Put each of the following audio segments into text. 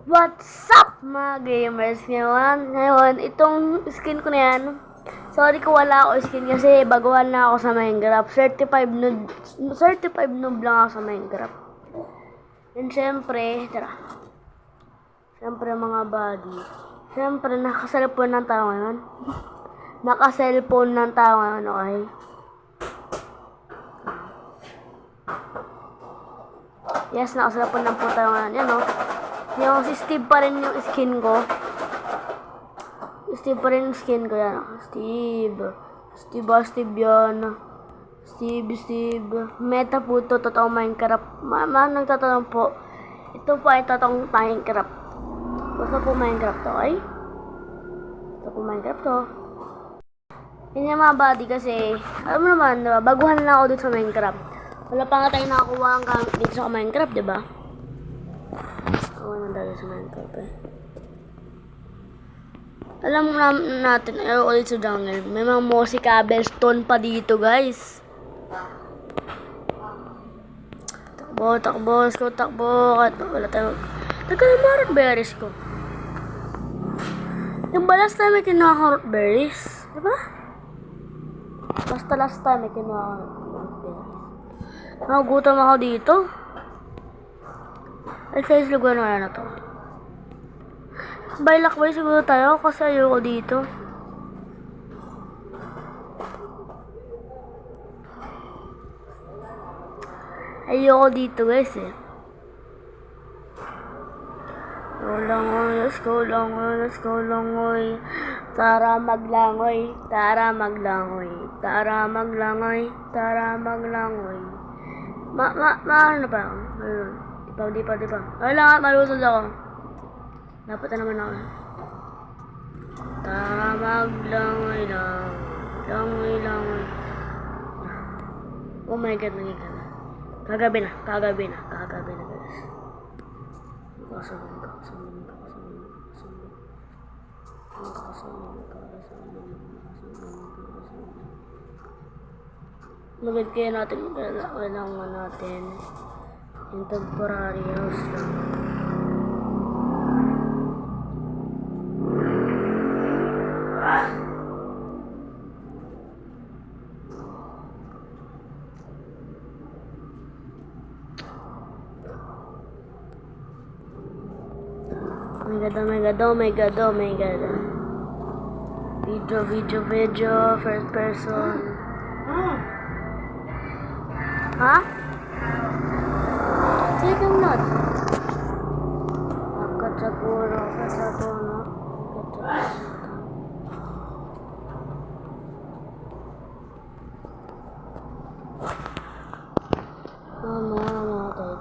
What's up mga gamers? Ngayon, itong skin ko na yan. Sorry ko wala ako skin kasi baguhan na ako sa Minecraft. Certified noob lang ako sa Minecraft. And syempre, syempre mga buddy. Syempre, naka-cellphone ng tao ngayon. Naka-cellphone ng tao ngayon, okay? Yes, naka-cellphone ng po tayo ngayon. Yan o. Yung si Steve pa rin yung skin ko. Steve pa rin yung skin ko yan. Steve yan. Steve. Meta po to, totoong Minecraft. Nagtatanong po. Ito po ay totoong Minecraft. Basta po Minecraft to, okay? Ito po Minecraft to. Yun yung mga buddy kasi, alam mo naman, diba? Baguhan na ako dito sa Minecraft. Wala pa nga tayo nakakuha ang gamit dito sa Minecraft, diba? Dahil sa Minecraft eh. Alam mo natin, ulit sa jungle. May mga mossy cobblestone pa dito, guys. Takbo. Wala tayo. Nagkalamarot berries ko. Yung ba last time may kinuha ko root berries? Diba? Basta last time may kinuha ko root berries. Nagugutom ako dito. Ay, sa lugar na to. By lakbay siguro tayo kasi ayoko dito. Ayoko dito guys eh. Let's go langoy. Tara maglangoy. Ano ba? Ayun. Di pa. Wala nga, malusod ako. Dapat na naman ako. Tara maglangoy lang. Langoy. Oh my god, nagigala. Kagabi na guys. Kasamin. Magad kaya natin, kailangan natin yung temporary house lang. Oh my god. Video, first person. Ha? Second not. Kacapuro.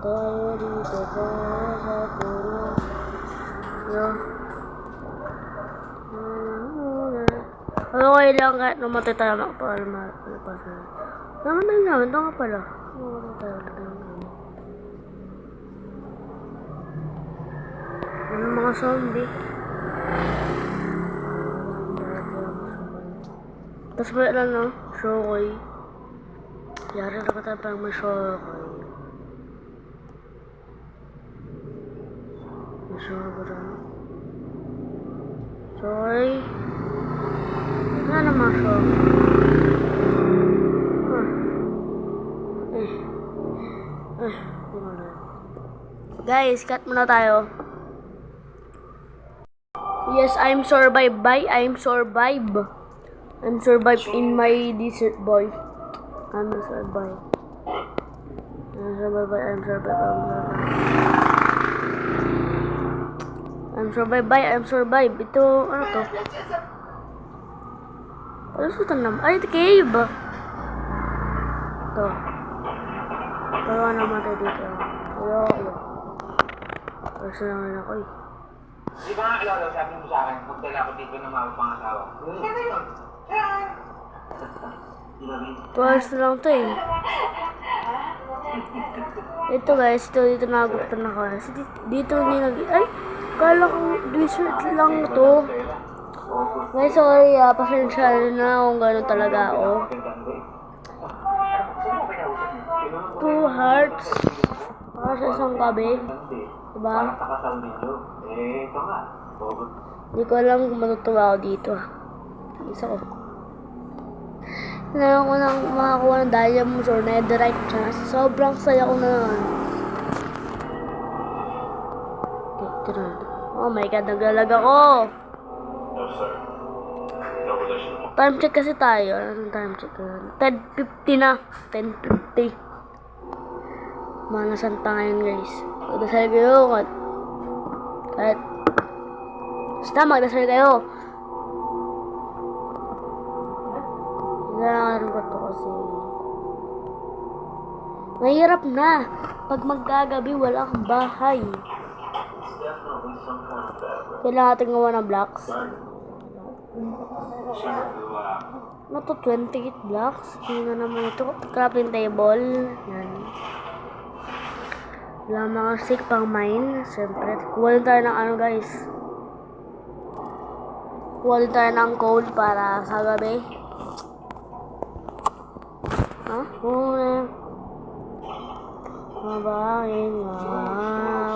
Tayo dito sa puro. Okay lang kahit namatay tayo makapalmas na. Namatay namin, ito nga pala. Namatay tayo namin. Ano mga zombie? Tapos may lang no? Shokoy. Yari na tayo parang may shokoy. Shokoy. Ano naman shokoy? Guys, cut muna tayo. Yes, I'm survive in my desert boy. I'm survive. Ito, ano to? Ano sa tanam? Ay, ito cave. Ito. Pero naman tayo dito. Ayoko. Kasi naman ako eh. Di ba nga kilala, sabi mo sa akin, magdala ako dito ng mga pangasawa. Sino yun? Twice na lang ito eh. Ito guys, dito nagugutan ako. Dito ay, kala ko desert lang ito. Guys, sorry pasensya na kung gano'n talaga ako. 2 hearts. Para sa isang gabi. Diba? Parang kakasal ninyo. Ito nga. Hindi ko alam kung matutuwa ako dito. Isa ko. Kailangan ko nang makakuha ng diamonds or netherite. Sobrang saya ko na naman. Okay, tira. Oh my god, naglalag ako. No, sir. No relation. Time check kasi tayo. Anong time check? 10:50 na. 10:50. Mana santa ngayon guys. Magdasal kayo. Kahit basta magdasal kayo. Kailangan ko to kasi mahirap na. Pag maggagabi wala kang bahay. Definitely some kind of bad breath. Kailangan natin gawa ng blocks. Ano to? 28 blocks? Hindi na naman ito. Crafting table. Yan. Wala mga stick pang mine. Siyempre. Kuha din tayo ng ano guys. Kuha din tayo ng coal para sa gabi. Ha? Mabahin nga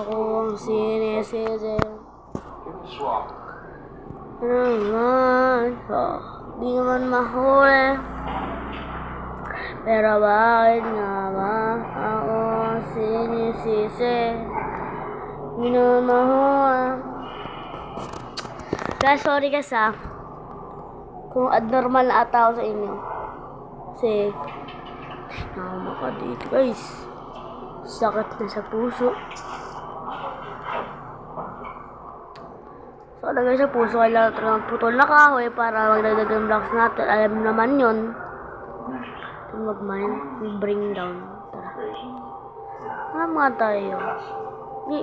ako ang sinisisi. Swap. Ano naman? Di naman mahuli. Pero bakit nga ba ako ang sinisisi? Di naman mahuli. Guys, sorry guys kung abnormal na ata ako sa inyo. Kasi nakama ka dito guys. Sakit na sa puso. So lagay sa puso, kailangan natin magputol na kahoy para magdagdag ng blocks natin. Alam mo naman yun. Mag-mine, bring down. Tara. Ano mga tayo? Hindi.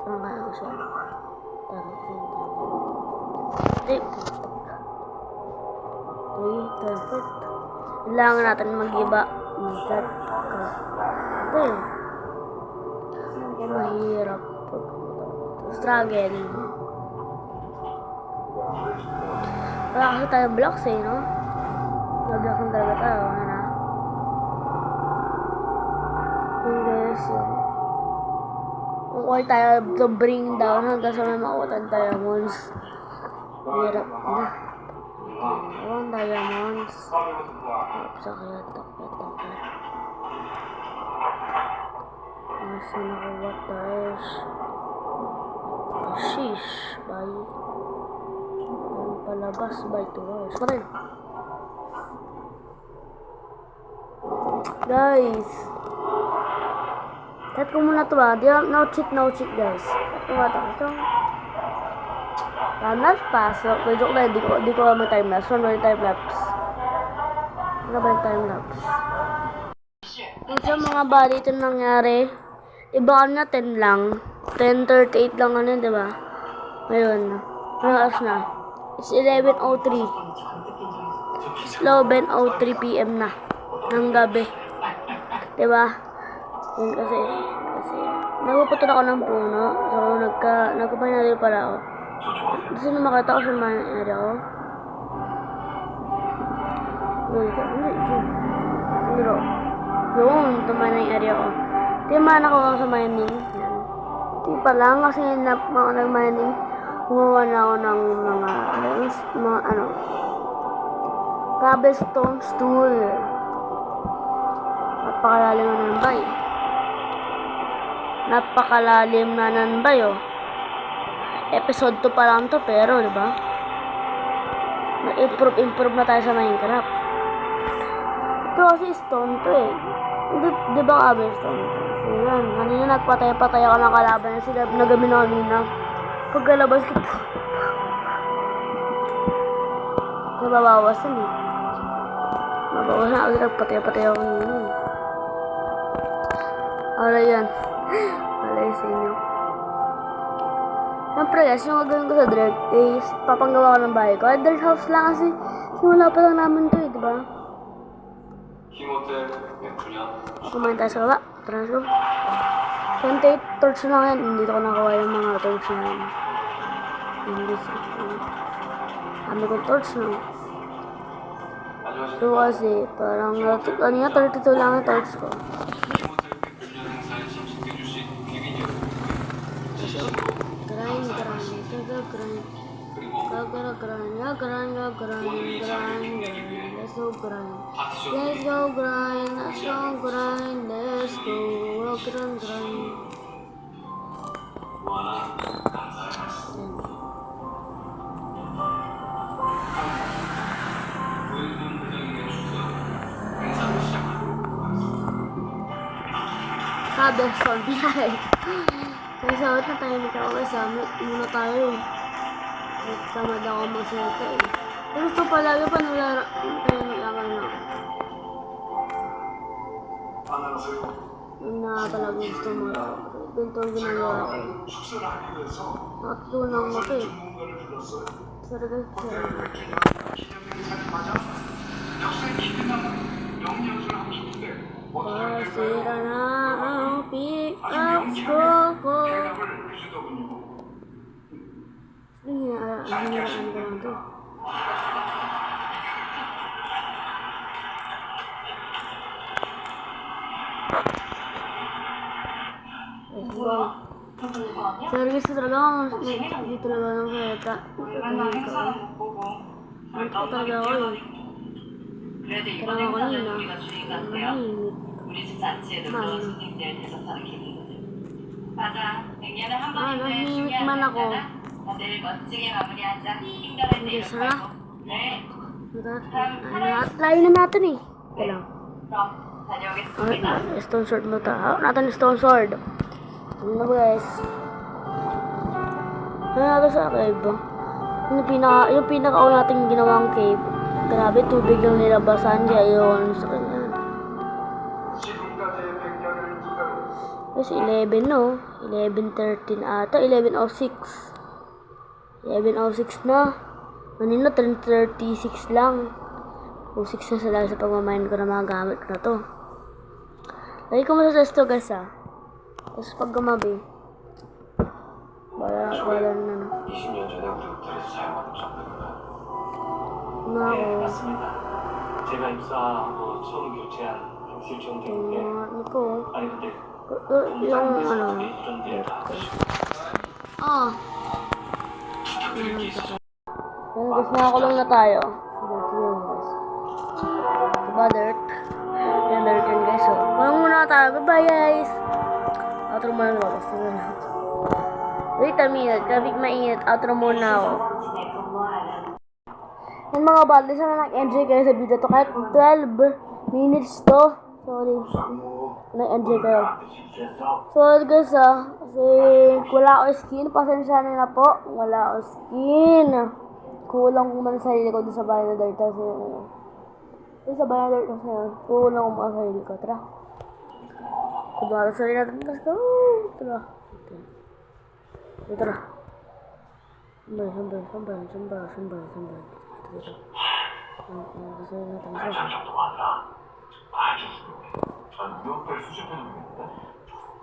Ano nga gusto? Tara. Hindi. Perfect. Kailangan natin mag-iba. Mag-cut. Ito yun. Mahirap. Struggle. Wala kasi tayo blocks no? Blocks na talaga tayo. Ano? Yung guys yun. Kung all tayo to bring down hanggang sa may makutan diamonds. Hirap na. Ang diamonds. Sakit. Nasa nakuha tayo. Sheesh. Bye. Palabas by 2 hours. Patay. Guys. Cut ko muna ito no cheat guys. Cut ko muna ito. Time-lapse pasok. Joke lang. Di ko may time-lapse. Ano yung time-lapse? Ano ba yung time-lapse? Kung sa mga body ito nangyari, iba na 10 lang. 10:38 lang ano yun, diba? Ngayon. Ano oras na? It's 11:03. It's 11:03 PM na. Ng gabi. Diba? Yun kasi nagpuputol ako ng puno. So, nagkapahinali pala ako. Gusto nyo makita ko sa mining area ko? Pero, yun, ito mining area ko. Ito yung mana ko sa mining. Ito pa lang kasi nag-mining. Gumawa na ako ng mga cobblestone stool. Napakalalim na nanbay. Napakalalim na nanbay, oh. Episode 2 pa lang to, pero, diba? Nag-improve na tayo sa Minecraft. Ito kasi stone to, eh. Diba cobblestone? So, yan. Kanina nagpatay-patay ako ng kalaban na sila nagamin na kanina. Pagkalabas ko po. Nababawasan eh. Nabawasan ako nagpatay-patay ako kanina eh. Alay yan. Alay sa inyo. Siyempre guys, yung gagawin ko sa dirt is papanggawa ko ng bahay ko. Dirt house lang kasi simula pa lang namin to eh, diba? Kumain tayo sa baba. Tara, let's go. 28 torch lang yan. Hindi ko nakuha yung mga torch na yan. Hindi sa kami ko torch na. So kasi parang kanina 32 lang yung torch ko. So, grind. Let's go grind. Let's go grind. Kabelson, pinay. Kaya sa na tayo magkakasamit. Muna tayo eh. Tamad ako magsalita eh. Pero gusto palagi pa naglaro. Tayo naglaman na. Yun na talaga gusto mo. Ganito ang ginagawa ko. Nakatutunan mo ito eh. Sarga. Pasira na ang pick-up ko. Hiniraan ko lang ito. Let's go. Service talaga ako. Hindi talaga ng salita. Ano talaga ako eh. Kailangan ko lang na. Mahimik. 우리 집 잔치에도 그런 손님들 대접하는 기분이거든. 맞아. 백년을 한 번인데 중요한 거잖아. 다들 멋지게 마무리하자. 힘들할 때 이렇게 하고. 네. Layo na natin eh. Kailang. 그럼 다녀오겠습니다. Stone sword mo ta. Hawak natin yung stone sword. Ano na guys? Ano natin sa cave? Yung pinaka-una natin ginawang cave. Grabe, tubig yung nilabasan. Kaya yun sa kanya. Kasi 11 no? 11:13 ata. 11:06. 11:06 na. Kanina 10:36 lang. 06 na sa dahil sa pagmamind ko na mga gamit ko na to. Lagi ko masasas to guys ah. Tapos pag gumabi, wala na no. 20년 전에 우리 호텔에서 사용하던 정도구나. Ano ako? 네, 맞습니다. 제가 입사하고 처음 교체한 실정되는 게 Ano ko? 아니 근데 Yung ano. 이런 일을 다 하시고 Ah. 부탁드리기 Yan guys, nakakulong na tayo. Diba dirt? Yan dirt yan guys. So, kulong muna tayo. Goodbye guys. Outro muna ako. Basta na lang. Wait a minute. Kabig mainit. Outro muna ako. Yan mga bad. Sana nag-enjoy kayo sa video to. Kahit 12 minutes to. Sorry. Nag-enjoy kayo. So guys kasi wala ako skin. Pasensya na po. Wala ako skin. Kulang ko man sa sarili ko doon sa bahay na dirt. Kasi doon sa bahay na dirt kasi kulang ko mga sarili ko. Tara. Kulang sa sarili natin. Let's go. Tara. Tara. Sambal. Dito. Kasi natin 한 siya. 정도가 아니라 아주 전 유혹될 수준은 있는데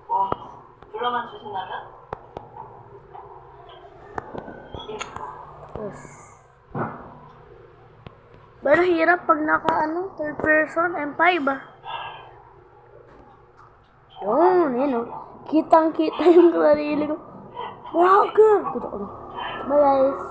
뭐 불러만 주신다면? Yes. Pero hirap pag third person, M5 ah. Yun oh. Kitang-kita yung sarili ko. Wow, girl! Bye guys.